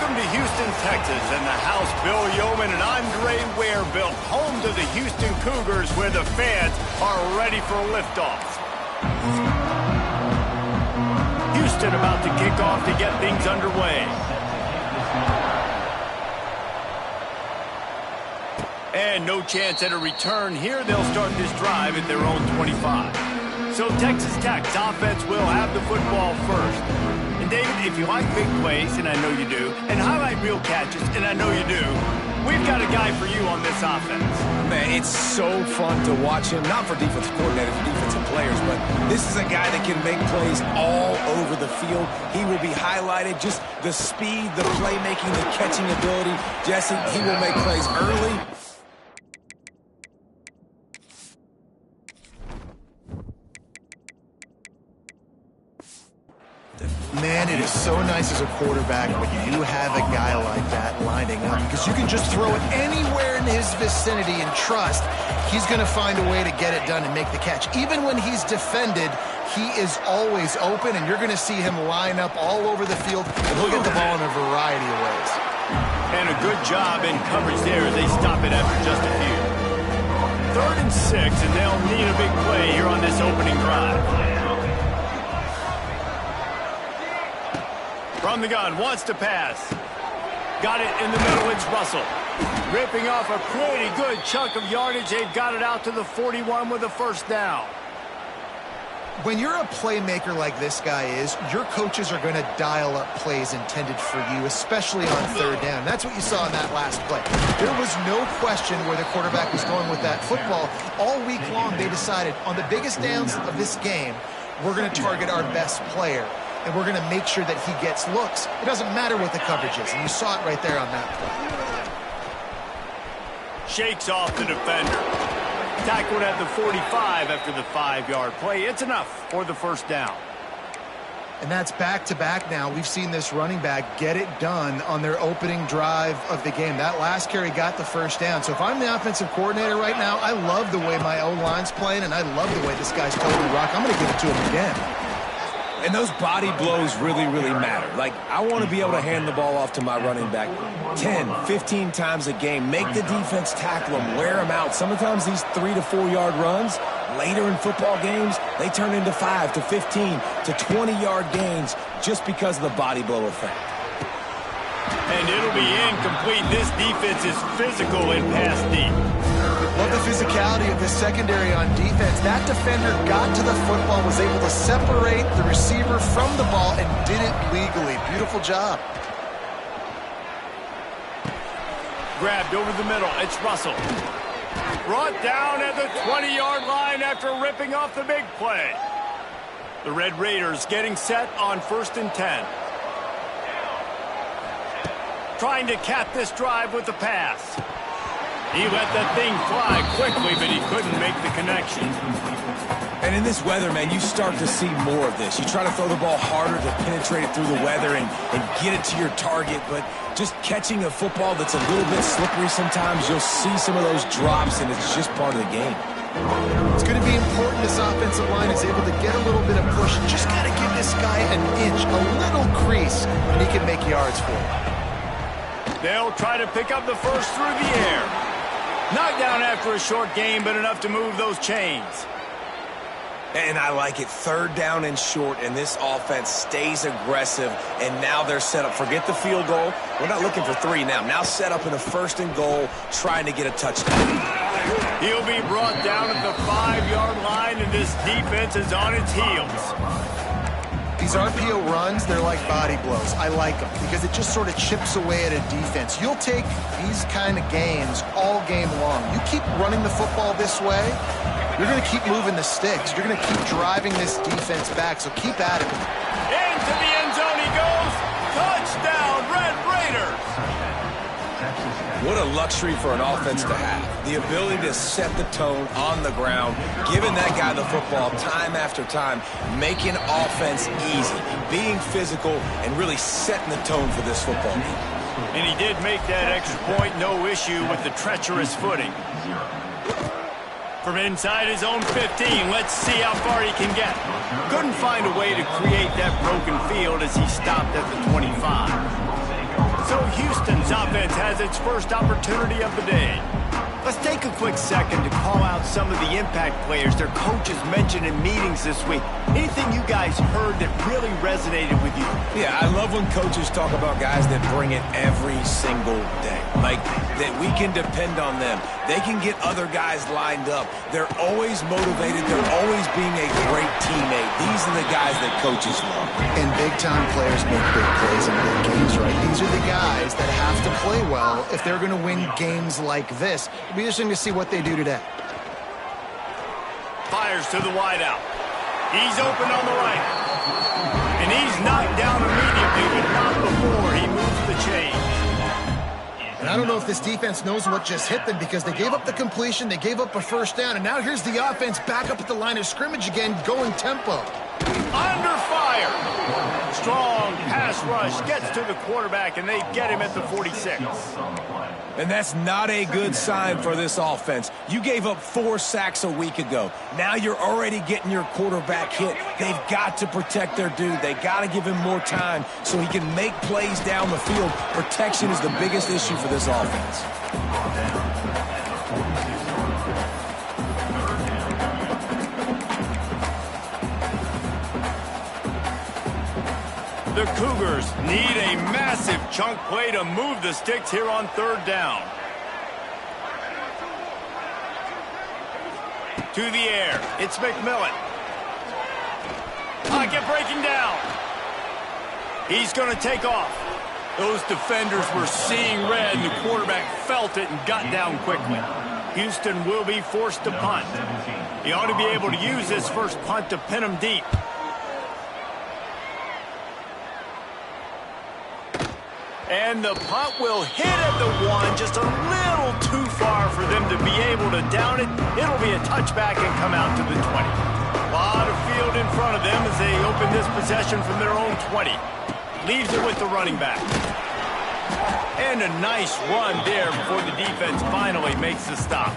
Welcome to Houston, Texas, and the house Bill Yeoman and Andre Ware built, home to the Houston Cougars, where the fans are ready for liftoff. Houston about to kick off to get things underway. And no chance at a return here. They'll start this drive at their own 25. So Texas Tech's offense will have the football first. And David, if you like big plays, and I know you do, and highlight real catches, and I know you do, we've got a guy for you on this offense. Man, it's so fun to watch him, not for defensive coordinators, for defensive players, but this is a guy that can make plays all over the field. He will be highlighted, just the speed, the playmaking, the catching ability. Jesse, he will make plays early. Man, it is so nice as a quarterback when you have a guy like that lining up, because you can just throw it anywhere in his vicinity and trust he's going to find a way to get it done and make the catch. Even when he's defended, he is always open, and you're going to see him line up all over the field, and he'll get the ball in a variety of ways. And a good job in coverage there as they stop it after just a few. 3rd and 6, and they'll need a big play here on this opening drive. From the gun, wants to pass. Got it in the middle, it's Russell. Ripping off a pretty good chunk of yardage. They've got it out to the 41 with a first down. When you're a playmaker like this guy is, your coaches are going to dial up plays intended for you, especially on 3rd down. That's what you saw in that last play. There was no question where the quarterback was going with that football. All week long, they decided on the biggest downs of this game, we're going to target our best player, and we're going to make sure that he gets looks. It doesn't matter what the coverage is, and you saw it right there on that play. Shakes off the defender. Tackled at the 45 after the 5-yard play. It's enough for the first down. And that's back-to-back now. We've seen this running back get it done on their opening drive of the game. That last carry got the first down. So if I'm the offensive coordinator right now, I love the way my O-line's playing, and I love the way this guy's totally rock. I'm going to give it to him again. And those body blows really, really matter. Like, I want to be able to hand the ball off to my running back 10, 15 times a game. Make the defense tackle them, wear them out. Sometimes these 3 to 4 yard runs, later in football games, they turn into 5 to 15 to 20-yard gains just because of the body blow effect. And it'll be incomplete. This defense is physical in pass deep. Love the physicality of this secondary on defense. That defender got to the football, was able to separate the receiver from the ball, and did it legally. Beautiful job. Grabbed over the middle. It's Russell. Brought down at the 20-yard line after ripping off the big play. The Red Raiders getting set on 1st and 10. Trying to cap this drive with the pass. He let that thing fly quickly, but he couldn't make the connection. And in this weather, man, you start to see more of this. You try to throw the ball harder to penetrate it through the weather and get it to your target, but just catching a football that's a little bit slippery sometimes, you'll see some of those drops, and it's just part of the game. It's going to be important this offensive line is able to get a little bit of push. Just got to give this guy an inch, a little crease, and he can make yards for it. They'll try to pick up the first through the air. Knocked down after a short game, but enough to move those chains. And I like it. 3rd down and short, and this offense stays aggressive, and now they're set up. Forget the field goal. We're not looking for 3 now. Now set up in a 1st and goal, trying to get a touchdown. He'll be brought down at the 5-yard line, and this defense is on its heels. These RPO runs, they're like body blows. I like them because it just sort of chips away at a defense. You'll take these kind of gains all game long. You keep running the football this way, you're going to keep moving the sticks. You're going to keep driving this defense back, so keep at it. Into the end zone he goes. Touchdown, Red Raiders. What a luxury for an offense to have. The ability to set the tone on the ground, giving that guy the football time after time, making offense easy, being physical, and really setting the tone for this football game. And he did make that extra point, no issue with the treacherous footing. From inside his own 15, let's see how far he can get. Couldn't find a way to create that broken field as he stopped at the 25. So Houston's offense has its first opportunity of the day. Let's take a quick second to call out some of the impact players their coaches mentioned in meetings this week. Anything you guys heard that really resonated with you? Yeah, I love when coaches talk about guys that bring it every single day. Like, that we can depend on them. They can get other guys lined up. They're always motivated. They're always being a great teammate. These are the guys that coaches love. And big-time players make big plays in big games, right? These are the guys that have to play well if they're going to win games like this. It'll be interesting to see what they do today. Fires to the wideout. He's open on the right. And he's knocked down immediately, but not before he moves the chain. And I don't know if this defense knows what just hit them because they gave up the completion, they gave up a first down, and now here's the offense back up at the line of scrimmage again, going tempo. Under fire. Strong pass rush gets to the quarterback, and they get him at the 46. And that's not a good sign for this offense. You gave up 4 sacks a week ago. Now you're already getting your quarterback hit. They've got to protect their dude. They got to give him more time so he can make plays down the field. Protection is the biggest issue for this offense. The Cougars need a massive chunk play to move the sticks here on third down. To the air, it's McMillan. Pocket breaking down. He's going to take off. Those defenders were seeing red, and the quarterback felt it and got down quickly. Houston will be forced to punt. He ought to be able to use this first punt to pin him deep. And the punt will hit at the 1, just a little too far for them to be able to down it. It'll be a touchback and come out to the 20. A lot of field in front of them as they open this possession from their own 20. Leaves it with the running back. And a nice run there before the defense finally makes the stop.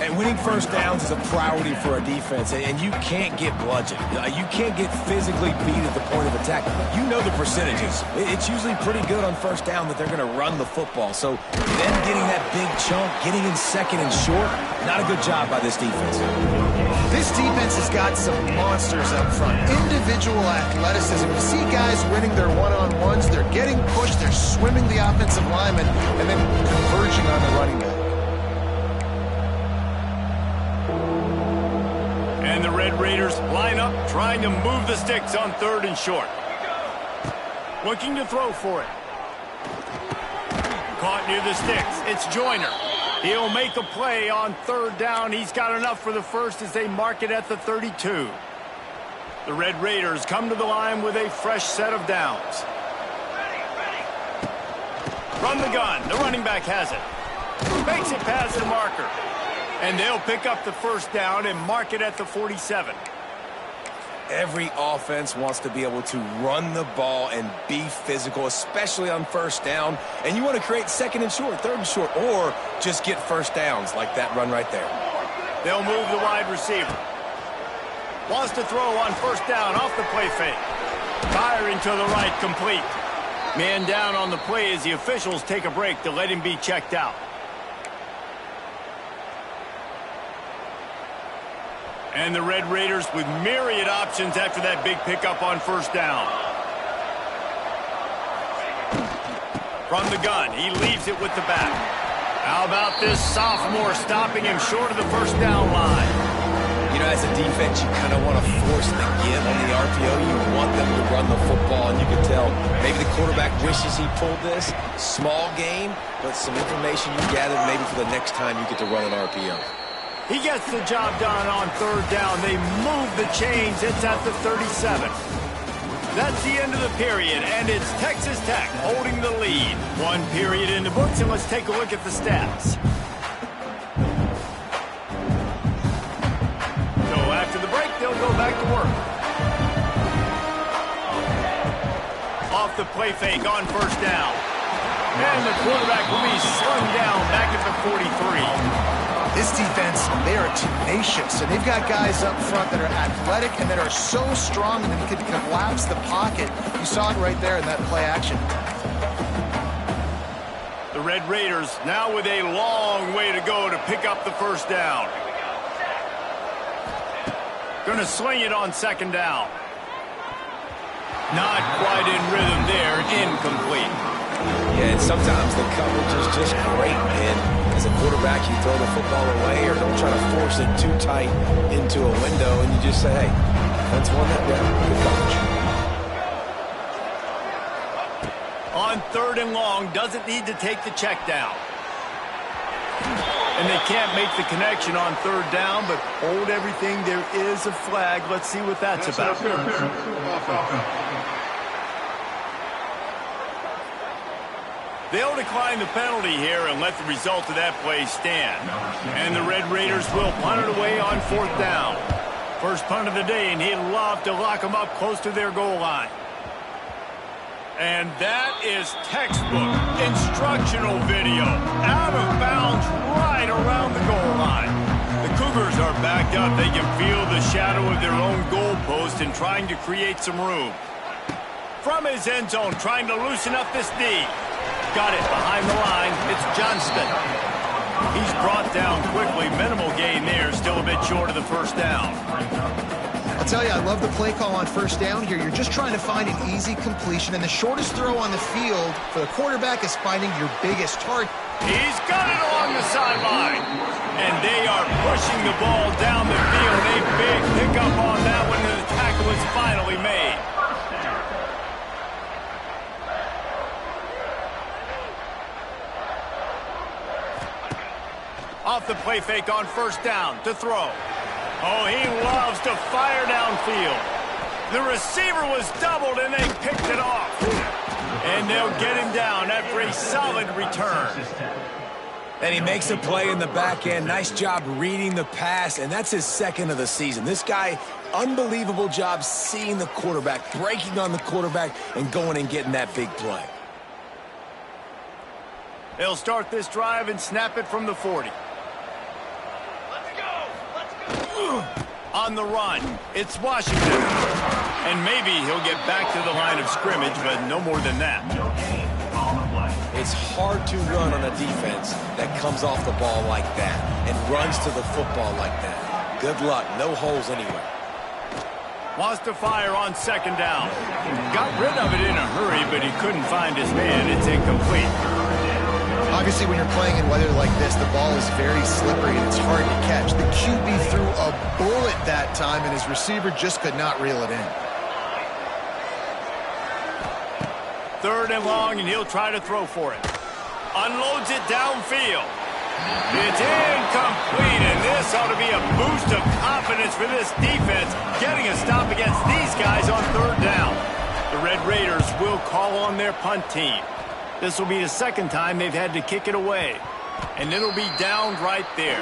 And winning first downs is a priority for a defense, and you can't get bludgeoned. You can't get physically beat at the point of attack. You know the percentages. It's usually pretty good on first down that they're going to run the football. So them getting that big chunk, getting in second and short, not a good job by this defense. This defense has got some monsters up front. Individual athleticism. You see guys winning their one-on-ones. They're getting pushed. They're swimming the offensive lineman and then converging on the running back. And the Red Raiders line up, trying to move the sticks on third and short. Looking to throw for it. Caught near the sticks. It's Joyner. He'll make a play on third down. He's got enough for the first as they mark it at the 32. The Red Raiders come to the line with a fresh set of downs. From the gun, the running back has it. Makes it past the marker. And they'll pick up the first down and mark it at the 47. Every offense wants to be able to run the ball and be physical, especially on first down. And you want to create second and short, third and short, or just get first downs like that run right there. They'll move the wide receiver. Wants to throw on first down off the play fake. Firing to the right, complete. Man down on the play as the officials take a break to let him be checked out. And the Red Raiders with myriad options after that big pickup on first down. From the gun, he leaves it with the back. How about this sophomore stopping him short of the first down line? You know, as a defense, you kind of want to force the give on the RPO. You want them to run the football, and you can tell maybe the quarterback wishes he pulled this. Small gain, but some information you gathered maybe for the next time you get to run an RPO. He gets the job done on third down. They move the chains. It's at the 37. That's the end of the period, and it's Texas Tech holding the lead. One period in the books, and let's take a look at the stats. So after the break, they'll go back to work. Off the play fake on first down. And the quarterback will be slung down back at the 43. This defense, they are tenacious, and they've got guys up front that are athletic and that are so strong that he can collapse the pocket. You saw it right there in that play action. The Red Raiders now with a long way to go to pick up the first down. Going to sling it on second down. Not quite in rhythm there, incomplete. Yeah, and sometimes the coverage is just great, man. As a quarterback, you throw the football away or don't try to force it too tight into a window, and you just say, hey, that's one that down. Good coverage. On third and long, doesn't need to take the check down. And they can't make the connection on third down, but hold everything. There is a flag. Let's see what that's about. They'll decline the penalty here and let the result of that play stand. And the Red Raiders will punt it away on fourth down. First punt of the day, and he'd love to lock them up close to their goal line. And that is textbook instructional video. Out of bounds right around the goal line. The Cougars are backed up. They can feel the shadow of their own goalpost and trying to create some room. From his end zone, trying to loosen up this D. Got it behind the line. It's Johnston. He's brought down quickly. Minimal gain there. Still a bit short of the first down. I'll tell you, I love the play call on first down here. You're just trying to find an easy completion, and the shortest throw on the field for the quarterback is finding your biggest target. He's got it along the sideline. And they are pushing the ball down the field. A big pickup on that one, and the tackle is finally made. Off the play fake on first down to throw. Oh, he loves to fire downfield. The receiver was doubled, and they picked it off. And they'll get him down after a solid return. And he makes a play in the back end. Nice job reading the pass, and that's his second of the season. This guy, unbelievable job seeing the quarterback, breaking on the quarterback, and going and getting that big play. They'll start this drive and snap it from the 40. On the run, it's Washington. And maybe he'll get back to the line of scrimmage, but no more than that. It's hard to run on a defense that comes off the ball like that and runs to the football like that. Good luck. No holes anywhere. Wants to fire on second down. Got rid of it in a hurry, but he couldn't find his man. It's incomplete. Obviously, when you're playing in weather like this, the ball is very slippery and it's hard to catch. The QB threw a bullet that time, and his receiver just could not reel it in. Third and long, and he'll try to throw for it. Unloads it downfield. It's incomplete, and this ought to be a boost of confidence for this defense, getting a stop against these guys on third down. The Red Raiders will call on their punt team. This will be the second time they've had to kick it away. And it'll be downed right there.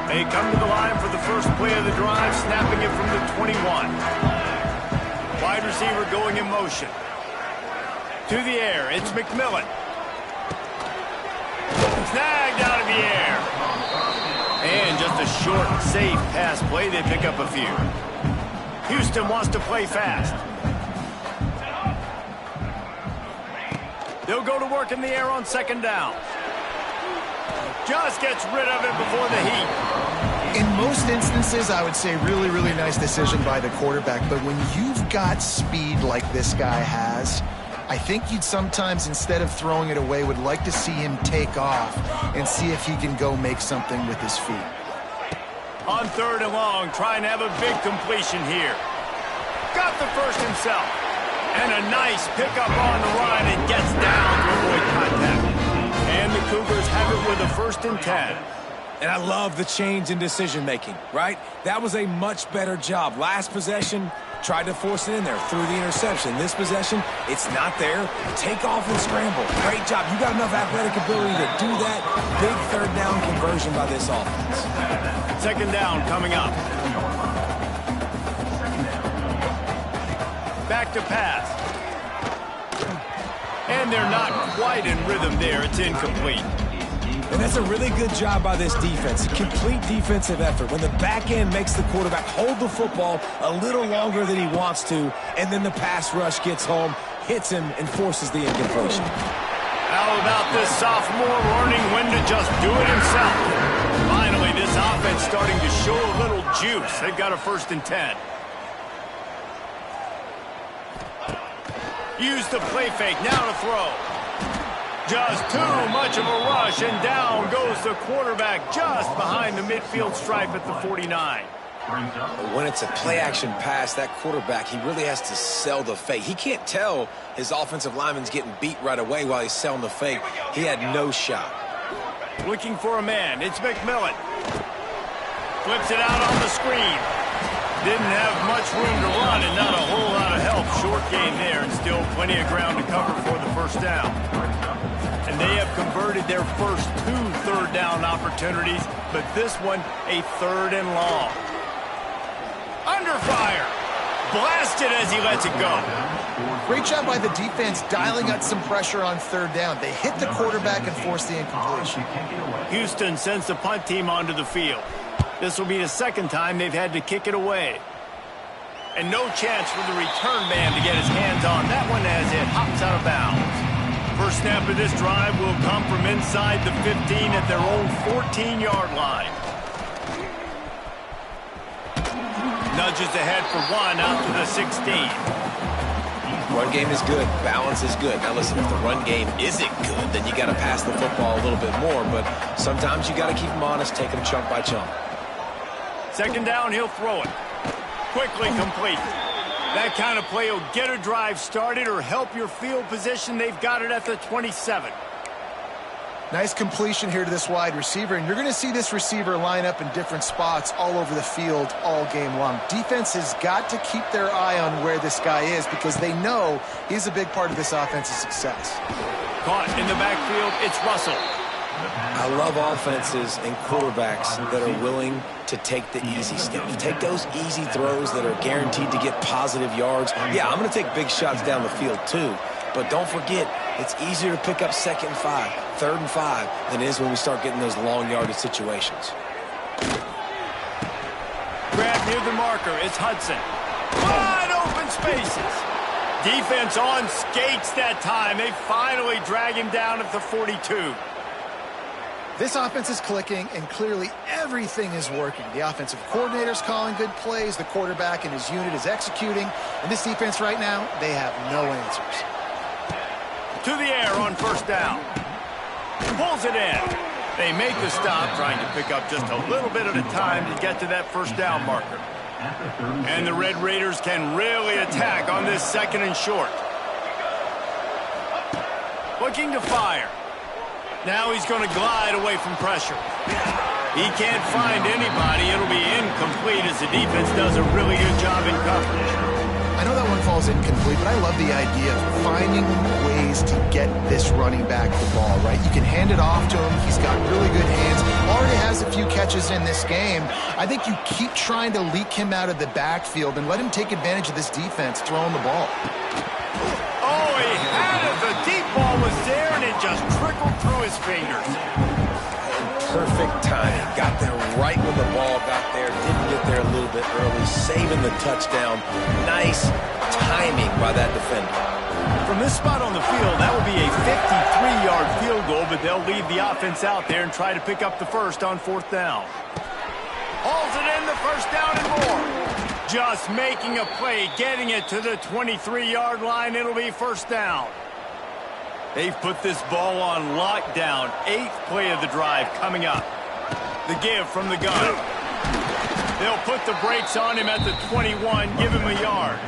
They come to the line for the first play of the drive, snapping it from the 21. Wide receiver going in motion. To the air, it's McMillan. Snagged out of the air. And just a short, safe pass play. They pick up a few. Houston wants to play fast. They'll go to work in the air on second down. Just gets rid of it before the heat. In most instances, I would say really, really nice decision by the quarterback. But when you've got speed like this guy has, I think you'd sometimes, instead of throwing it away, would like to see him take off and see if he can go make something with his feet. On third and long, trying to have a big completion here. Got the first himself. And a nice pickup on the run and gets down to avoid contact. And the Cougars have it with a 1st and 10. And I love the change in decision-making, right? That was a much better job. Last possession, tried to force it in there, threw the interception. This possession, it's not there. Take off and scramble. Great job. You got enough athletic ability to do that. Big third down conversion by this offense. Second down coming up. Back to pass. And they're not quite in rhythm there. It's incomplete. And that's a really good job by this defense. Complete defensive effort. When the back end makes the quarterback hold the football a little longer than he wants to, and then the pass rush gets home, hits him and forces the incompletion. How about this sophomore learning when to just do it himself? Finally, this offense starting to show a little juice. They've got a 1st and 10. Use the play fake, now to throw. Just too much of a rush, and down goes the quarterback just behind the midfield stripe at the 49. When it's a play-action pass, that quarterback, he really has to sell the fake. He can't tell his offensive lineman's getting beat right away while he's selling the fake. He had no shot. Looking for a man. It's McMillan. Flips it out on the screen. Didn't have much room to run and not a whole lot of help. Short gain there and still plenty of ground to cover for the 1st down. And they have converted their first 2 third down opportunities, but this one a 3rd and long. Under fire. Blasted as he lets it go. Great job by the defense dialing up some pressure on 3rd down. They hit the quarterback and forced the incompletion. Houston sends the punt team onto the field. This will be the 2nd time they've had to kick it away. And no chance for the return man to get his hands on that one as it hops out of bounds. First snap of this drive will come from inside the 15 at their own 14-yard line. Nudges ahead for 1 out to the 16. Run game is good. Balance is good. Now listen, if the run game isn't good, then you got to pass the football a little bit more. But sometimes you got to keep them honest, take them chunk by chunk. 2nd down, he'll throw it. Quickly complete. That kind of play will get a drive started or help your field position. They've got it at the 27. Nice completion here to this wide receiver, and you're going to see this receiver line up in different spots all over the field all game long. Defense has got to keep their eye on where this guy is because they know he's a big part of this offense's success. Caught in the backfield, it's Russell. I love offenses and quarterbacks that are willing to take the easy steps. Take those easy throws that are guaranteed to get positive yards. Yeah, I'm going to take big shots down the field too, but don't forget, it's easier to pick up 2nd and 5, 3rd and 5 than it is when we start getting those long yardage situations. Grab near the marker, it's Hudson. Wide open spaces. Defense on skates that time. They finally drag him down at the 42. This offense is clicking, and clearly everything is working. The offensive coordinator's calling good plays. The quarterback and his unit is executing. And this defense right now, they have no answers. To the air on 1st down. Pulls it in. They make the stop, trying to pick up just a little bit at a time to get to that 1st down marker. And the Red Raiders can really attack on this 2nd and short. Looking to fire. Now he's going to glide away from pressure. He can't find anybody. It'll be incomplete as the defense does a really good job in coverage. I know that one falls incomplete, but I love the idea of finding ways to get this running back the ball, right? You can hand it off to him. He's got really good hands. Already has a few catches in this game. I think you keep trying to leak him out of the backfield and let him take advantage of this defense throwing the ball. Oh, he had it. The deep ball was there, and it just trickled through his fingers. Perfect timing. Got there right when the ball got there. Didn't get there a little bit early. Saving the touchdown. Nice timing by that defender. From this spot on the field, that would be a 53-yard field goal, but they'll leave the offense out there and try to pick up the 1st on 4th down. Hauls it in, the 1st down and more. Just making a play, getting it to the 23-yard line. It'll be 1st down. They've put this ball on lockdown. 8th play of the drive coming up. The give from the gun. They'll put the brakes on him at the 21, give him a yard.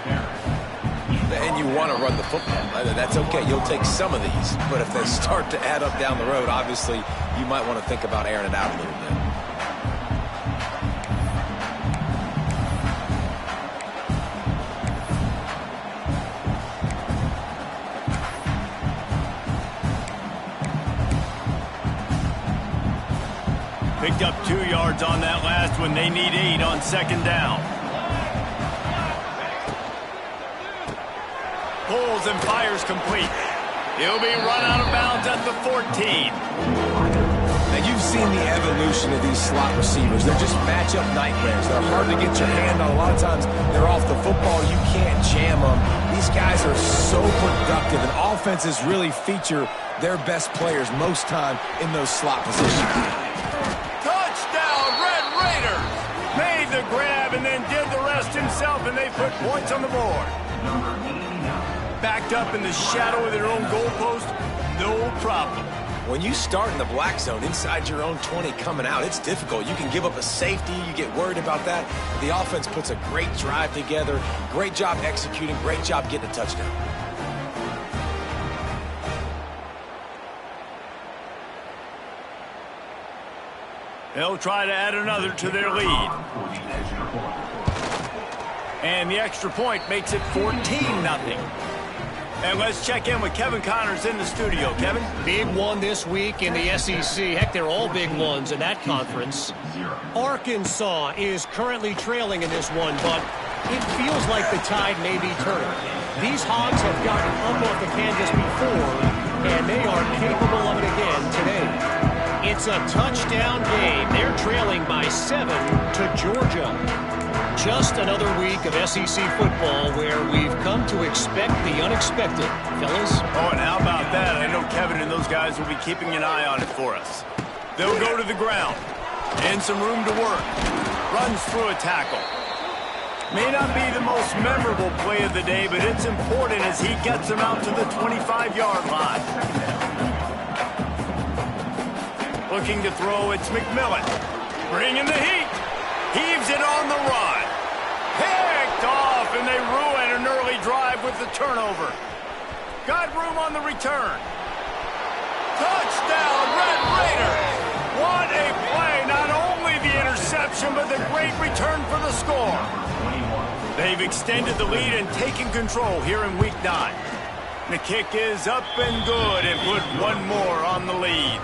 And you want to run the football. That's okay. You'll take some of these. But if they start to add up down the road, obviously, you might want to think about airing it out a little bit. Picked up 2 yards on that last one. They need 8 on 2nd down. Pulls and fires complete. He'll be run out of bounds at the 14. Now, you've seen the evolution of these slot receivers. They're just matchup nightmares. They're hard to get your hand on. A lot of times, they're off the football. You can't jam them. These guys are so productive, and offenses really feature their best players most time in those slot positions. Touchdown, Red Raiders! Made the grab and then did the rest himself, and they put points on the board. Backed up in the shadow of their own goalpost, no problem. When you start in the black zone inside your own 20 coming out, it's difficult. You can give up a safety. You get worried about that. The offense puts a great drive together. Great job executing. Great job getting a touchdown. They'll try to add another to their lead. And the extra point makes it 14-0. And let's check in with Kevin Connors in the studio. Kevin? Big one this week in the SEC. Heck, they're all big ones in that conference. Arkansas is currently trailing in this one, but it feels like the tide may be turning. These Hogs have gotten up off the canvas before, and they are capable of it again today. It's a touchdown game. They're trailing by 7 to Georgia. Just another week of SEC football where we've come to expect the unexpected, fellas. Oh, and how about that? I know Kevin and those guys will be keeping an eye on it for us. They'll go to the ground. And some room to work. Runs through a tackle. May not be the most memorable play of the day, but it's important as he gets them out to the 25-yard line. Looking to throw, it's McMillan. Bringing the heat. Heaves it on the run. Picked off, and they ruin an early drive with the turnover. Got room on the return. Touchdown, Red Raiders! What a play! Not only the interception, but the great return for the score. They've extended the lead and taken control here in Week 9. The kick is up and good and put one more on the lead.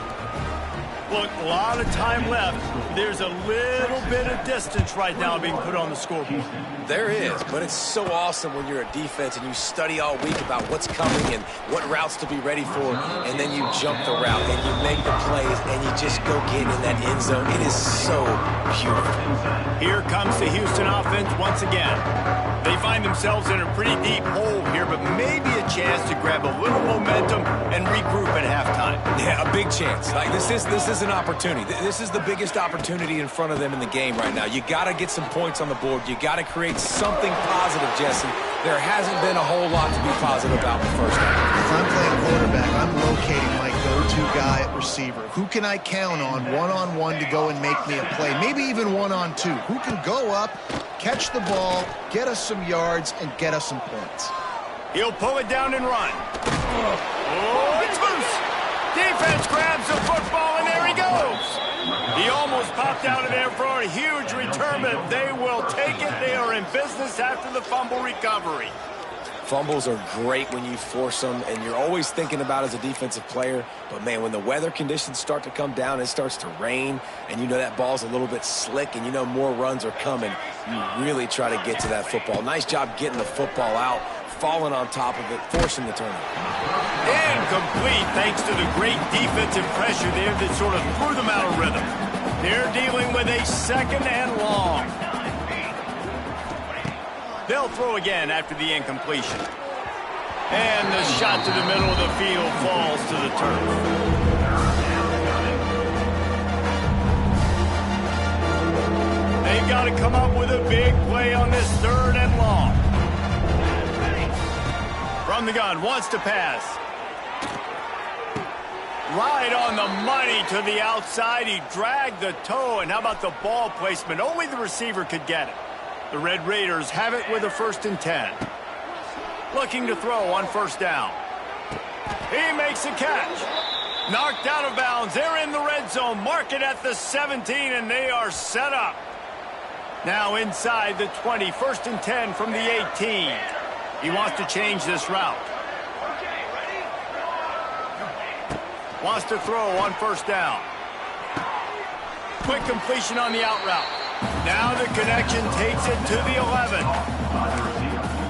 Look, a lot of time left. There's a little bit of distance right now being put on the scoreboard. There is, but it's so awesome when you're a defense and you study all week about what's coming and what routes to be ready for, and then you jump the route and you make the plays and you just go get in that end zone. It is so beautiful. Here comes the Houston offense once again. They find themselves in a pretty deep hole here, but maybe a chance to grab a little momentum and regroup at halftime. Yeah, a big chance. Like this is an opportunity. This is the biggest opportunity in front of them in the game right now. You got to get some points on the board. You got to create something positive, Jesse. There hasn't been a whole lot to be positive about the first half. If I'm playing quarterback, I'm locating my go-to guy at receiver. Who can I count on one-on-one to go and make me a play? Maybe even one-on-two. Who can go up, catch the ball, get us some yards, and get us some points? He'll pull it down and run. Oh, it's loose. Defense grabs the football, and there he goes. He almost popped out of there for a huge return, but they will take it. They are in business after the fumble recovery. Fumbles are great when you force them, and you're always thinking about as a defensive player. But, man, when the weather conditions start to come down, it starts to rain, and you know that ball's a little bit slick, and you know more runs are coming, you really try to get to that football. Nice job getting the football out, falling on top of it, forcing the turnover. Incomplete thanks to the great defensive pressure there that sort of threw them out of rhythm. They're dealing with a second and long. They'll throw again after the incompletion. And the shot to the middle of the field falls to the turf. They've got to come up with a big play on this third and long. From the gun, wants to pass. Right on the money to the outside. He dragged the toe, and how about the ball placement? Only the receiver could get it. The Red Raiders have it with a 1st and 10. Looking to throw on 1st down. He makes a catch. Knocked out of bounds. They're in the red zone. Mark it at the 17, and they are set up. Now inside the 20. 1st and 10 from the 18. He wants to change this route. Wants to throw on 1st down. Quick completion on the out route. Now the connection takes it to the 11.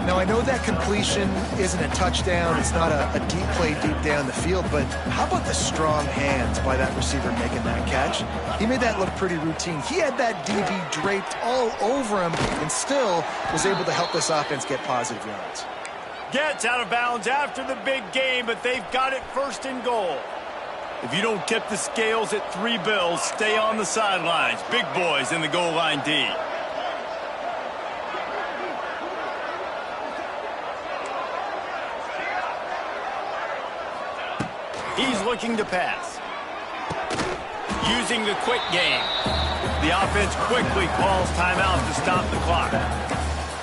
Now, I know that completion isn't a touchdown. It's not a deep play deep down the field, but how about the strong hands by that receiver making that catch? He made that look pretty routine. He had that DB draped all over him and still was able to help this offense get positive yards. Gets out of bounds after the big game, but they've got it first and goal. If you don't tip the scales at 3 bills, stay on the sidelines. Big boys in the goal line D. He's looking to pass. Using the quick game. The offense quickly calls timeout to stop the clock.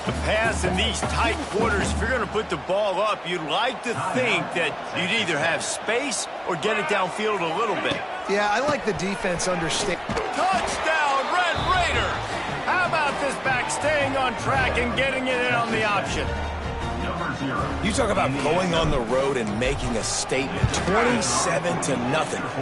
The pass in these tight quarters, if you're going to put the ball up, you'd like to think that you'd either have space or get it downfield a little bit. Yeah, I like the defense understand. Touchdown, Red Raiders! How about this back staying on track and getting it in on the option? You talk about going on the road and making a statement. 27-0.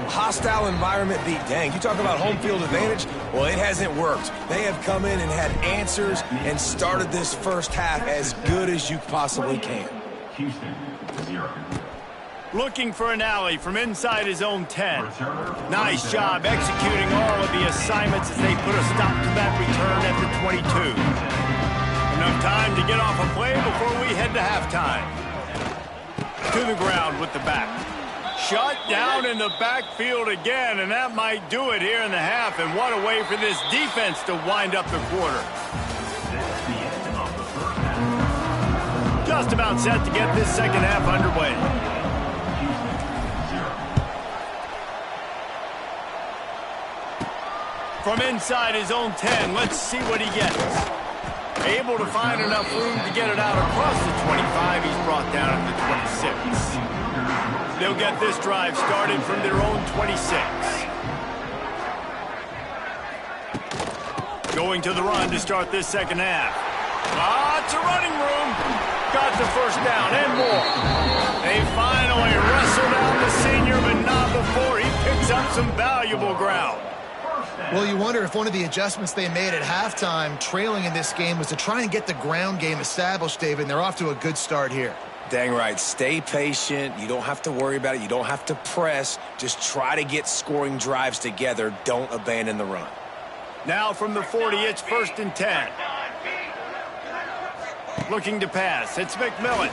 Hostile environment beat. Dang, you talk about home field advantage? Well, it hasn't worked. They have come in and had answers and started this first half as good as you possibly can. Houston, 0. Looking for an alley from inside his own 10. Nice job executing all of the assignments as they put a stop to that return at the 22. Enough time to get off a play before we head to halftime. To the ground with the back. Shut down in the backfield again, and that might do it here in the half. And what a way for this defense to wind up the quarter. Just about set to get this second half underway. From inside his own 10, let's see what he gets. Able to find enough room to get it out across the 25. He's brought down at the 26. They'll get this drive started from their own 26. Going to the run to start this second half. Lots of running room. Got the first down and more. They finally wrestle down the senior, but not before he picks up some valuable ground. Well, you wonder if one of the adjustments they made at halftime, trailing in this game, was to try and get the ground game established, David, and they're off to a good start here. Dang right. Stay patient. You don't have to worry about it. You don't have to press. Just try to get scoring drives together. Don't abandon the run. Now from the 40, it's 1st and 10. Looking to pass. It's McMillan.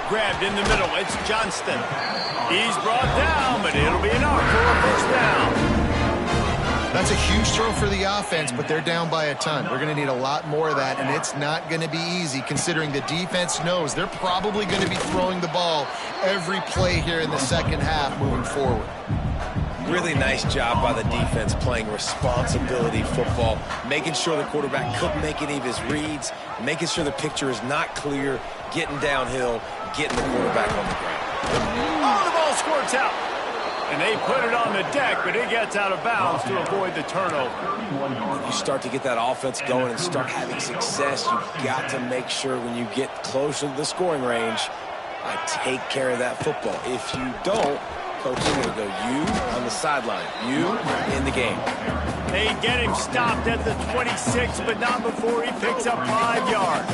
Grabbed in the middle. It's Johnston. He's brought down, but it'll be enough for a first down. That's a huge throw for the offense, but they're down by a ton. We're going to need a lot more of that, and it's not going to be easy considering the defense knows they're probably going to be throwing the ball every play here in the second half moving forward. Really nice job by the defense playing responsibility football, making sure the quarterback couldn't make any of his reads, making sure the picture is not clear, getting downhill, getting the quarterback on the ground. Oh, the ball squirts out. And they put it on the deck, but it gets out of bounds to avoid the turnover. You start to get that offense going and start having success, you've got to make sure when you get closer to the scoring range, I take care of that football. If you don't, coach is going to go, you on the sideline, you in the game. They get him stopped at the 26, but not before he picks up 5 yards.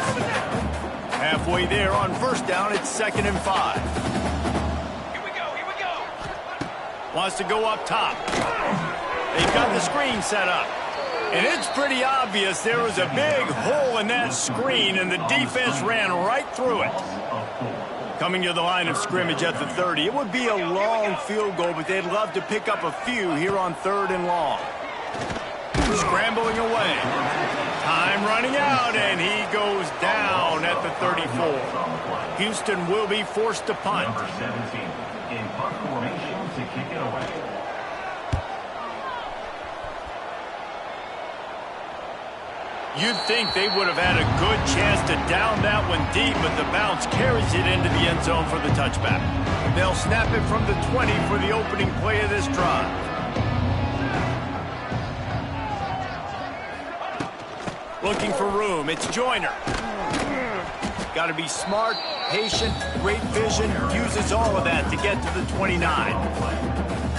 Halfway there on first down, it's 2nd and 5. Wants to go up top. They've got the screen set up. And it's pretty obvious there was a big hole in that screen, and the defense ran right through it. Coming to the line of scrimmage at the 30. It would be a long field goal, but they'd love to pick up a few here on 3rd and long. Scrambling away. Time running out, and he goes down at the 34. Houston will be forced to punt. Number 17 in punt formation to kick it away. You'd think they would have had a good chance to down that one deep, but the bounce carries it into the end zone for the touchback. They'll snap it from the 20 for the opening play of this drive. Looking for room, it's Joyner. Got to be smart, patient, great vision, uses all of that to get to the 29.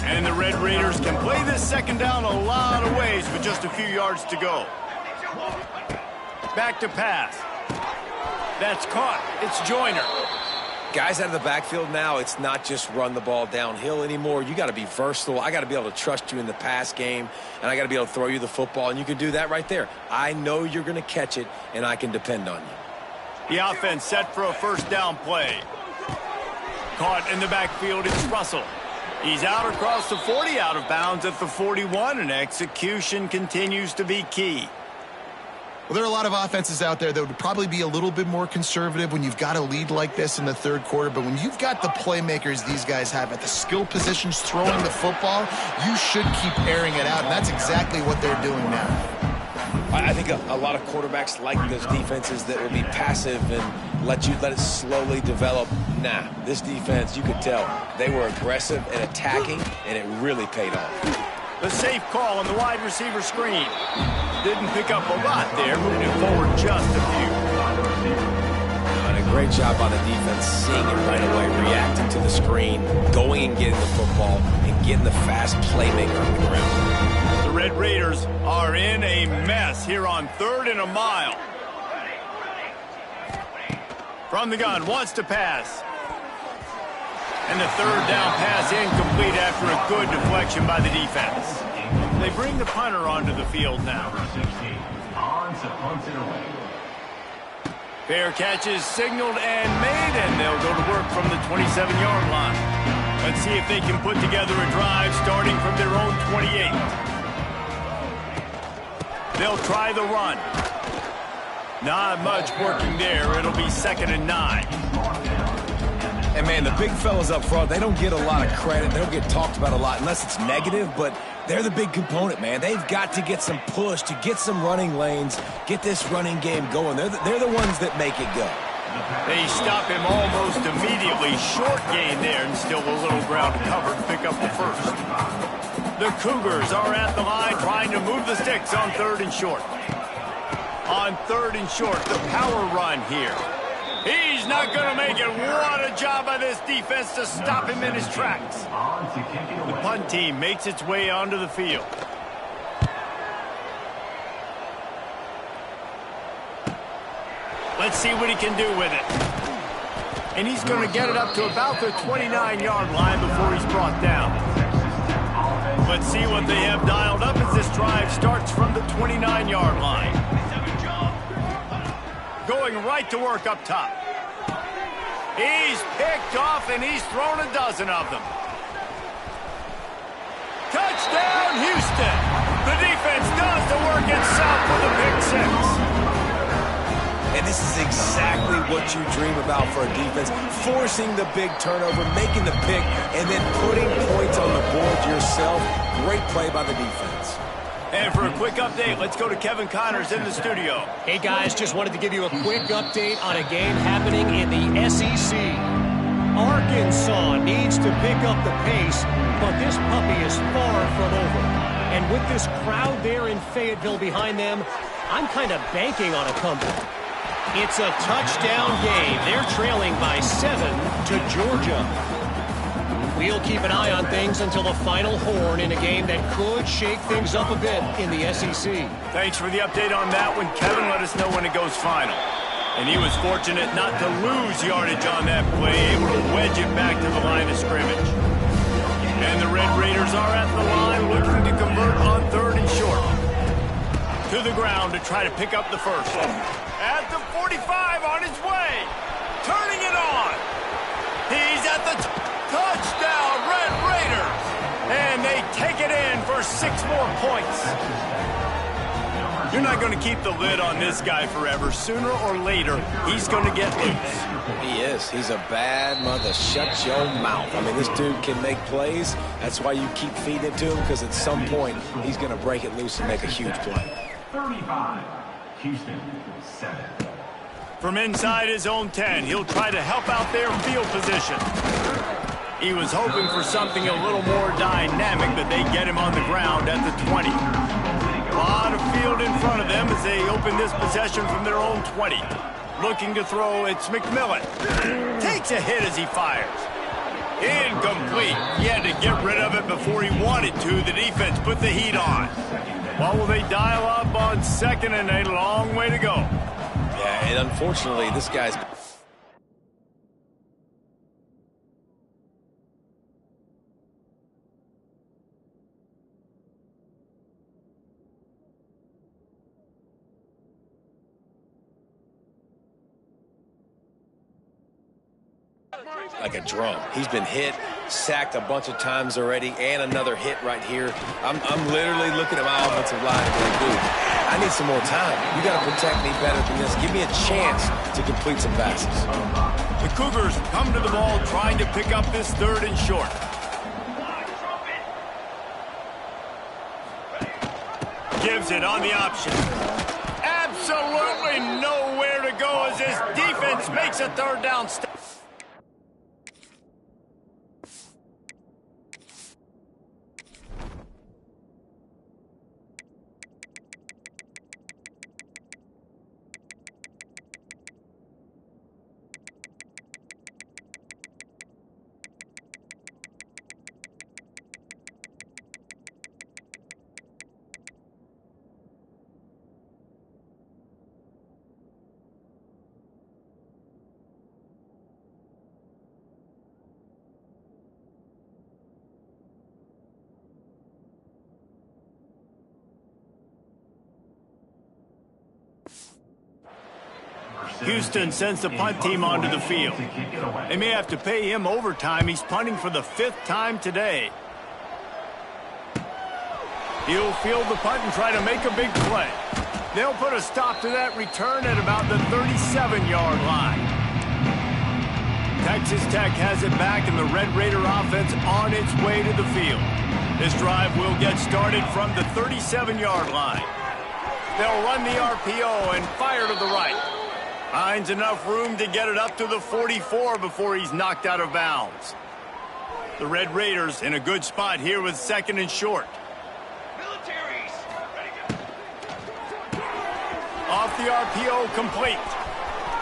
And the Red Raiders can play this second down a lot of ways with just a few yards to go. Back to pass. That's caught. It's Joyner. Guys out of the backfield now, it's not just run the ball downhill anymore. You got to be versatile. I got to be able to trust you in the pass game, and I got to be able to throw you the football, and you can do that right there. I know you're going to catch it, and I can depend on you. The offense set for a first down play. Caught in the backfield, it's Russell. He's out across the 40, out of bounds at the 41, and execution continues to be key. Well, there are a lot of offenses out there that would probably be a little bit more conservative when you've got a lead like this in the third quarter. But when you've got the playmakers these guys have at the skill positions throwing the football, you should keep airing it out. And that's exactly what they're doing now. I think a lot of quarterbacks like those defenses that will be passive and let it slowly develop. Nah, this defense, you could tell, they were aggressive and attacking, and it really paid off. The safe call on the wide receiver screen. Didn't pick up a lot there, moving it forward just a few. And a great job on the defense, seeing it right away, reacting to the screen, going and getting the football, and getting the fast playmaker on the ground. The Red Raiders are in a mess here on 3rd and a mile. From the gun, wants to pass. And the 3rd down pass incomplete after a good deflection by the defense. They bring the punter onto the field now. Fair catch is signaled and made, and they'll go to work from the 27-yard line. Let's see if they can put together a drive starting from their own 28. They'll try the run. Not much working there. It'll be 2nd and 9. And, man, the big fellas up front, they don't get a lot of credit. They don't get talked about a lot unless it's negative, but they're the big component, man. They've got to get some push, to get some running lanes, get this running game going. They're the ones that make it go. They stop him almost immediately. Short gain there, and still a little ground to cover to pick up the first. The Cougars are at the line trying to move the sticks on 3rd and short. On 3rd and short, the power run here. He's not going to make it. What a job by this defense to stop him in his tracks. The punt team makes its way onto the field. Let's see what he can do with it. And he's going to get it up to about the 29-yard line before he's brought down. Let's see what they have dialed up as this drive starts from the 29-yard line. Going right to work up top. He's picked off, and he's thrown a dozen of them. Touchdown, Houston! The defense does the work itself with a pick 6. And this is exactly what you dream about for a defense. Forcing the big turnover, making the pick, and then putting points on the board yourself. Great play by the defense. And for a quick update, let's go to Kevin Connors in the studio. Hey, guys, just wanted to give you a quick update on a game happening in the SEC. Arkansas needs to pick up the pace, but this puppy is far from over. And with this crowd there in Fayetteville behind them, I'm kind of banking on a comeback. It's a touchdown game. They're trailing by 7 to Georgia. We'll keep an eye on things until the final horn in a game that could shake things up a bit in the SEC. Thanks for the update on that one. Kevin let us know when it goes final. And he was fortunate not to lose yardage on that play, able to wedge it back to the line of scrimmage. And the Red Raiders are at the line looking to convert on 3rd and short. To the ground to try to pick up the first. At the 45 on his way. Turning it on. He's at the touchdown, Red Raiders. And they take it in for 6 more points. You're not going to keep the lid on this guy forever. Sooner or later, he's going to get loose. He is. He's a bad mother. Shut your mouth. I mean, this dude can make plays. That's why you keep feeding it to him, because at some point, he's going to break it loose and make a huge play. 35, Houston, 7. From inside his own 10, he'll try to help out their field position. He was hoping for something a little more dynamic, but they get him on the ground at the 20. A lot of field in front of them as they open this possession from their own 20. Looking to throw, it's McMillan. Takes a hit as he fires. Incomplete. He had to get rid of it before he wanted to. The defense put the heat on. Well, will they dial up on 2nd and a long way to go? Yeah, and unfortunately, this guy's... like a drum. He's been hit, sacked a bunch of times already, and another hit right here. I'm literally looking at my offensive line and going, dude, I need some more time. You got to protect me better than this. Give me a chance to complete some passes. The Cougars come to the ball trying to pick up this 3rd and short. Gives it on the option. Absolutely nowhere to go as this defense makes a 3rd down stop. Houston sends the punt team onto the field. They may have to pay him overtime. He's punting for the 5th time today. He'll field the punt and try to make a big play. They'll put a stop to that return at about the 37-yard line. Texas Tech has it back, and the Red Raider offense on its way to the field. This drive will get started from the 37-yard line. They'll run the RPO and fire to the right. Finds enough room to get it up to the 44 before he's knocked out of bounds. The Red Raiders in a good spot here with 2nd and short. Off the RPO, complete.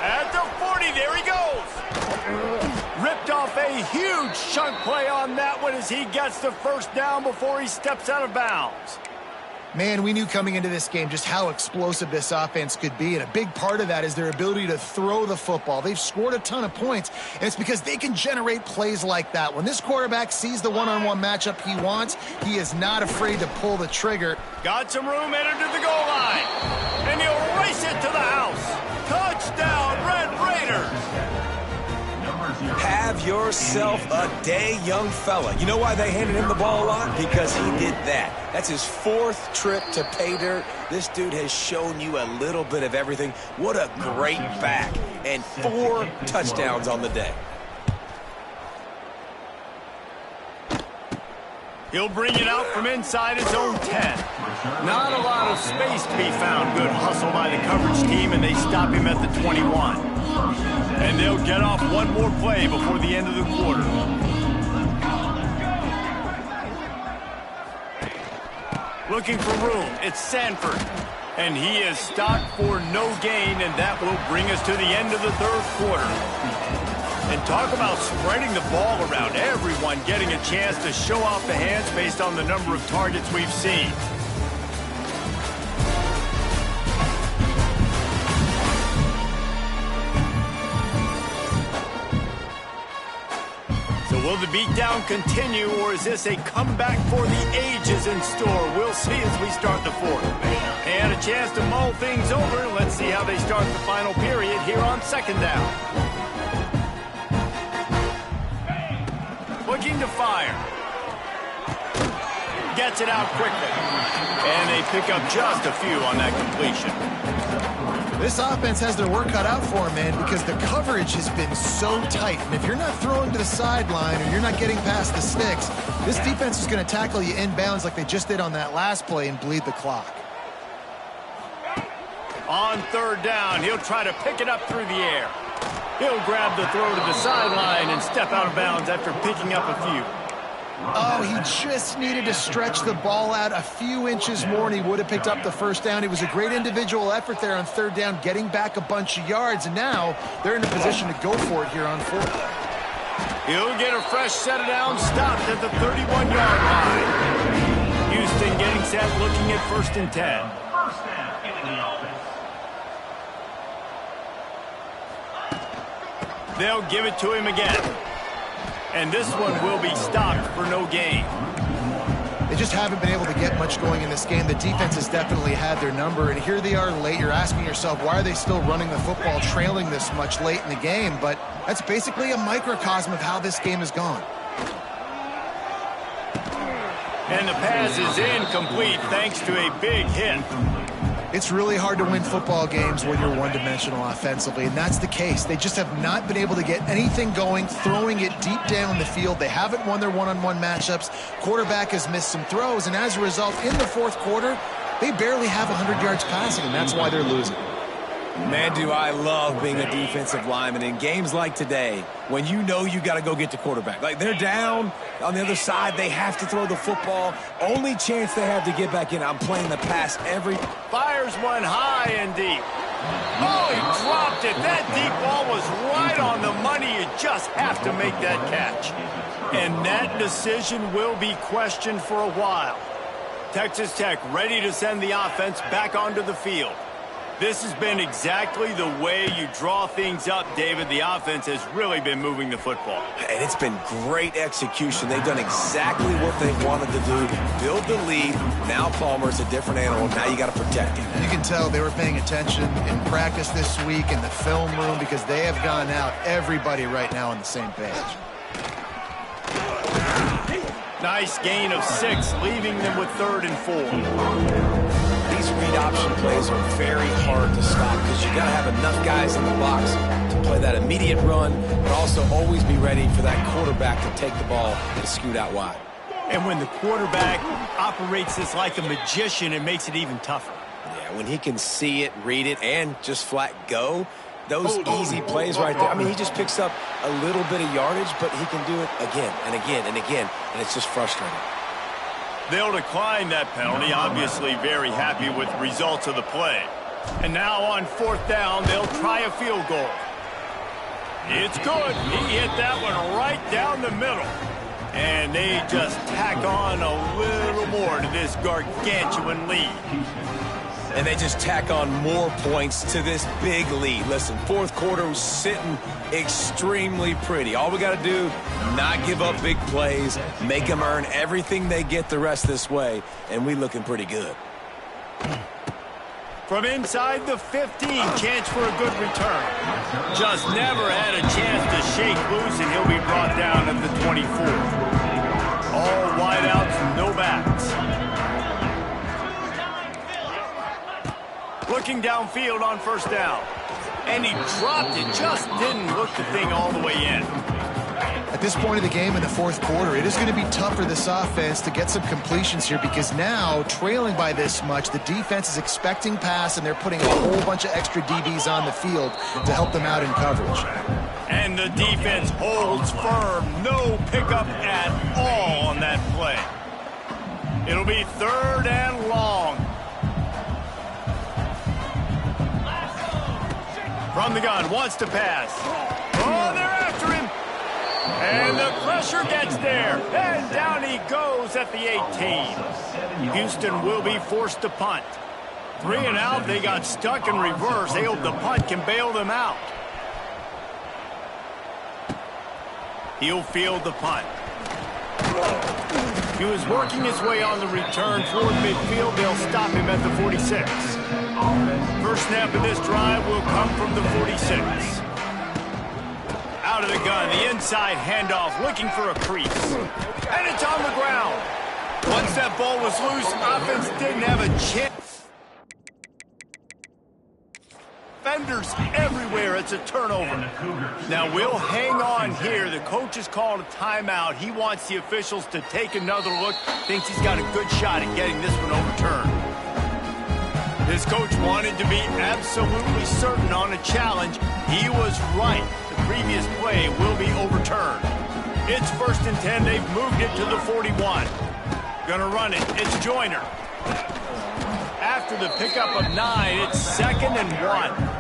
At the 40, there he goes. Ripped off a huge chunk play on that one as he gets the 1st down before he steps out of bounds. Man, we knew coming into this game just how explosive this offense could be, and a big part of that is their ability to throw the football. They've scored a ton of points, and it's because they can generate plays like that. When this quarterback sees the one-on-one matchup he wants, he is not afraid to pull the trigger. Got some room, headed to the goal line, and he'll race it to the house. Touchdown, Red Raiders! Have yourself a day, young fella. You know why they handed him the ball a lot? Because he did that. That's his 4th trip to pay dirt. This dude has shown you a little bit of everything. What a great back. And 4 touchdowns on the day. He'll bring it out from inside his own 10. Not a lot of space to be found. Good hustle by the coverage team, and they stop him at the 21. And they'll get off one more play before the end of the quarter. Looking for room, it's Sanford. And he is stopped for no gain, and that will bring us to the end of the 3rd quarter. And talk about spreading the ball around. Everyone getting a chance to show off the hands based on the number of targets we've seen. Will the beatdown continue, or is this a comeback for the ages in store? We'll see as we start the 4th. They had a chance to mull things over. Let's see how they start the final period here on 2nd down. Looking to fire. Gets it out quickly. And they pick up just a few on that completion. This offense has their work cut out for them, man, because the coverage has been so tight. And if you're not throwing to the sideline or you're not getting past the sticks, this defense is going to tackle you inbounds like they just did on that last play and bleed the clock. On 3rd down, he'll try to pick it up through the air. He'll grab the throw to the sideline and step out of bounds after picking up a few. Oh, he just needed to stretch the ball out a few inches more, and he would have picked up the 1st down. It was a great individual effort there on 3rd down, getting back a bunch of yards, and now they're in a position to go for it here on 4th. He'll get a fresh set of downs, stopped at the 31-yard line. Houston getting set, looking at 1st and 10. They'll give it to him again. And this one will be stopped for no gain. They They just haven't been able to get much going in this game. The defense has definitely had their number, and here they are late. You're asking yourself, why are they still running the football, trailing this much late in the game? But that's basically a microcosm of how this game has gone. And the pass is incomplete thanks to a big hit. It's really hard to win football games when you're one-dimensional offensively, and that's the case. They just have not been able to get anything going, throwing it deep down the field. They haven't won their one-on-one matchups. Quarterback has missed some throws, and as a result, in the fourth quarter, they barely have 100 yards passing, and that's why they're losing. Man, do I love being a defensive lineman in games like today when you know you got to go get the quarterback. Like, they're down on the other side. They have to throw the football. Only chance they have to get back in. I'm playing the pass every... Fires one high and deep. Oh, he dropped it. That deep ball was right on the money. You just have to make that catch. And that decision will be questioned for a while. Texas Tech ready to send the offense back onto the field. This has been exactly the way you draw things up, David. The offense has really been moving the football. And it's been great execution. They've done exactly what they wanted to do. Build the lead. Now Palmer's a different animal. Now you got to protect him. You can tell they were paying attention in practice this week in the film room because they have gone out, everybody right now on the same page. Nice gain of 6, leaving them with 3rd and 4. These read option plays are very hard to stop because you got to have enough guys in the box to play that immediate run, but also always be ready for that quarterback to take the ball and scoot out wide. And when the quarterback operates this like a magician, it makes it even tougher. Yeah, when he can see it, read it, and just flat go, those easy plays right there. I mean, he just picks up a little bit of yardage, but he can do it again and again and again, and it's just frustrating. They'll decline that penalty, obviously very happy with the results of the play. And now on 4th down, they'll try a field goal. It's good. He hit that one right down the middle. And they just tack on a little more to this gargantuan lead. And they just tack on more points to this big lead. Listen, fourth quarter was sitting extremely pretty. All we got to do, not give up big plays, make them earn everything they get the rest this way, and we looking pretty good. From inside the 15, chance for a good return. Just never had a chance to shake loose, and he'll be brought down at the 24. All wideouts, no backs. Looking downfield on 1st down. And he dropped it, just didn't look the thing all the way in. At this point of the game in the fourth quarter, it is going to be tough for this offense to get some completions here because now, trailing by this much, the defense is expecting pass and they're putting a whole bunch of extra DBs on the field to help them out in coverage. And the defense holds firm. No pickup at all on that play. It'll be 3rd and long. From the gun, wants to pass. Oh, they're after him. And the pressure gets there. And down he goes at the 18. Houston will be forced to punt. 3 and out, they got stuck in reverse. They hope the punt can bail them out. He'll field the punt. He was working his way on the return toward midfield. They'll stop him at the 46. First snap of this drive will come from the 46. Out of the gun, the inside handoff, looking for a crease. And it's on the ground. Once that ball was loose, offense didn't have a chance. Defenders everywhere. It's a turnover. Now we'll hang on here. The coach has called a timeout. He wants the officials to take another look. Thinks he's got a good shot at getting this one overturned. This coach wanted to be absolutely certain on a challenge. He was right. The previous play will be overturned. It's 1st and 10. They've moved it to the 41. Gonna run it. It's Joyner. After the pickup of 9, it's 2nd and 1.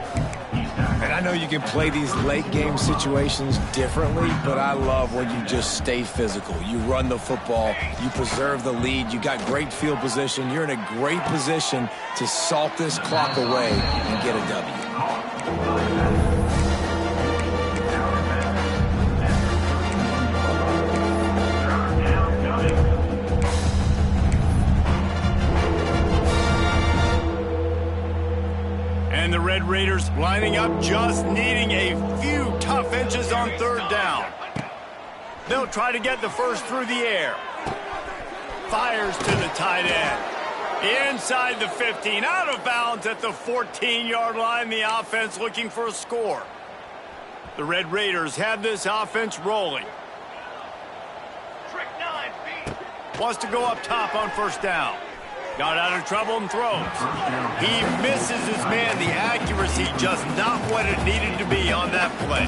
And I know you can play these late game situations differently, but I love when you just stay physical. You run the football, you preserve the lead, you got great field position, you're in a great position to salt this clock away and get a W. Raiders lining up, just needing a few tough inches on third down. They'll try to get the first through the air. Fires to the tight end. Inside the 15, out of bounds at the 14-yard line. The offense looking for a score. The Red Raiders have this offense rolling. Wants to go up top on first down. Got out of trouble and throws. He misses his man. The accuracy just not what it needed to be on that play.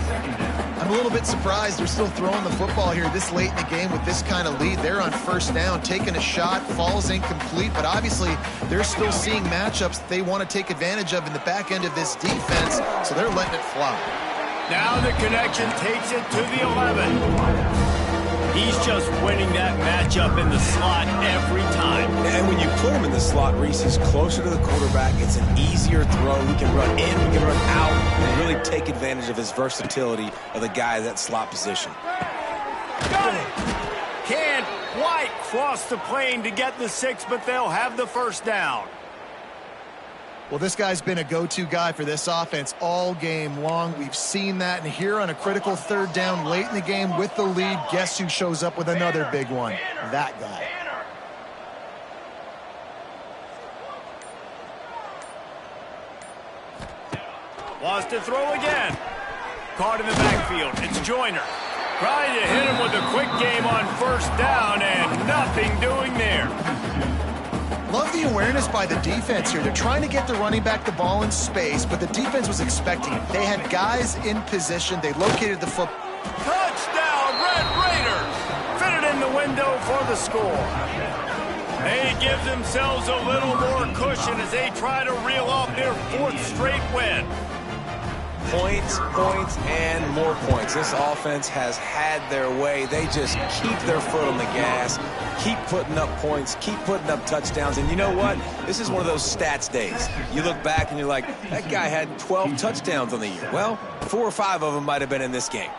I'm a little bit surprised they're still throwing the football here this late in the game with this kind of lead. They're on first down, taking a shot, falls incomplete, but obviously they're still seeing matchups they want to take advantage of in the back end of this defense, so they're letting it fly. Now the connection takes it to the 11. He's just winning that matchup in the slot every time. And when you put him in the slot, Reese, he's closer to the quarterback. It's an easier throw. He can run in, he can run out, and really take advantage of his versatility of the guy at that slot position. Got it! Can't quite cross the plane to get the 6, but they'll have the first down. Well, this guy's been a go-to guy for this offense all game long. We've seen that, and here on a critical third down late in the game with the lead, guess who shows up with another big one? That guy. Wants to throw again. Caught in the backfield. It's Joyner. Trying to hit him with a quick game on first down, and nothing doing there. Love the awareness by the defense here. They're trying to get the running back the ball in space, but the defense was expecting it. They had guys in position. They located the foot. Touchdown, Red Raiders! Fitted in the window for the score. They give themselves a little more cushion as they try to reel off their 4th straight win. Points, points, and more points. This offense has had their way. They just keep their foot on the gas, keep putting up points, keep putting up touchdowns. And you know what? This is one of those stats days. You look back and you're like, that guy had 12 touchdowns on the year. Well, 4 or 5 of them might have been in this game.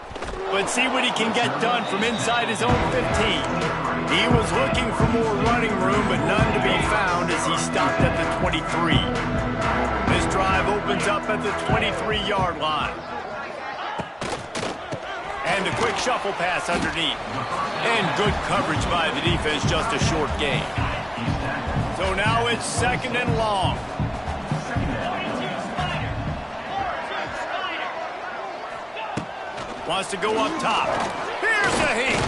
But see what he can get done from inside his own 15. He was looking for more running room, but none to be found as he stopped at the 23. This drive opens up at the 23-yard line. And a quick shuffle pass underneath. And good coverage by the defense, just a short gain. So now it's 2nd and long. Wants to go up top. Here's the heat.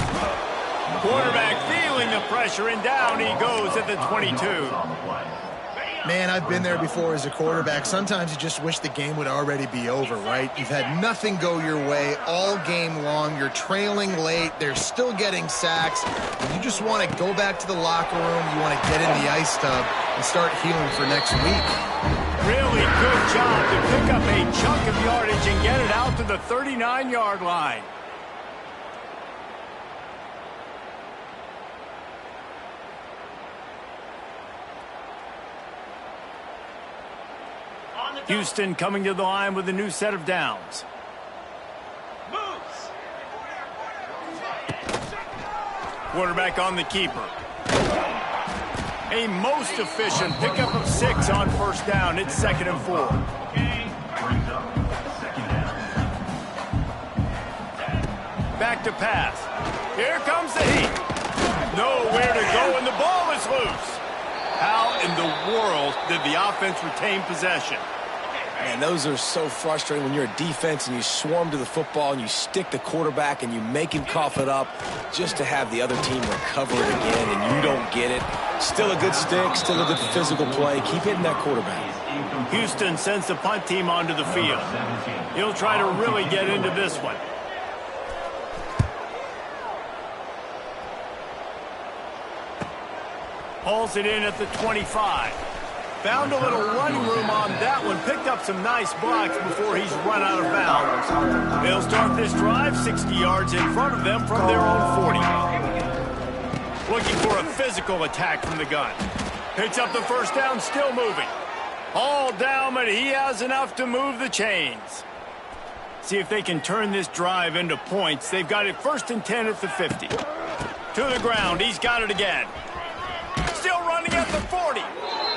Quarterback feeling the pressure, and down he goes at the 22. Man, I've been there before as a quarterback. Sometimes you just wish the game would already be over, right? You've had nothing go your way all game long. You're trailing late. They're still getting sacks. And you just want to go back to the locker room. You want to get in the ice tub and start healing for next week. Really good job to pick up a chunk of yardage and get it out to the 39-yard line. Houston coming to the line with a new set of downs. Quarterback on the keeper. A most efficient pickup of 6 on first down. It's 2nd and 4. Back to pass. Here comes the heat. Nowhere to go, and the ball is loose. How in the world did the offense retain possession? Man, those are so frustrating when you're a defense and you swarm to the football and you stick the quarterback and you make him cough it up just to have the other team recover it again and you don't get it. Still a good stick, still a good physical play. Keep hitting that quarterback. Houston sends the punt team onto the field. He'll try to really get into this one. Hauls it in at the 25. Found a little running room on that one. Picked up some nice blocks before he's run out of bounds. They'll start this drive 60 yards in front of them from their own 40. Looking for a physical attack from the gun. Picks up the first down, still moving. All down, but he has enough to move the chains. See if they can turn this drive into points. They've got it 1st and 10 at the 50. To the ground, he's got it again. Still running at the 40.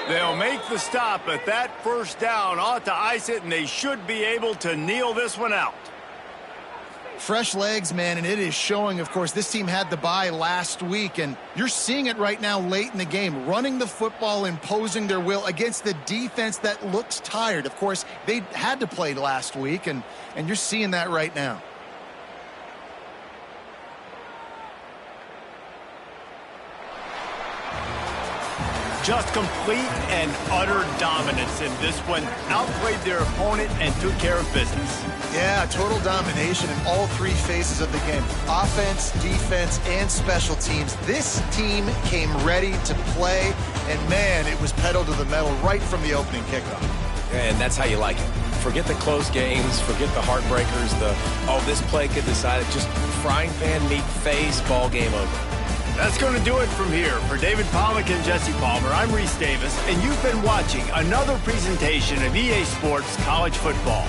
They'll make the stop, but that first down ought to ice it, and they should be able to kneel this one out. Fresh legs, man, and it is showing. Of course, this team had the bye last week, and you're seeing it right now late in the game, running the football, imposing their will against the defense that looks tired. Of course, they had to play last week, and you're seeing that right now. Just complete and utter dominance in this one. Outplayed their opponent and took care of business. Yeah, total domination in all three phases of the game. Offense, defense, and special teams. This team came ready to play, and man, it was pedal to the metal right from the opening kickoff. And that's how you like it. Forget the close games, forget the heartbreakers, this play could decide it. Just frying pan, meat face, ball game over. That's going to do it from here. For David Pollack and Jesse Palmer, I'm Reese Davis, and you've been watching another presentation of EA Sports College Football.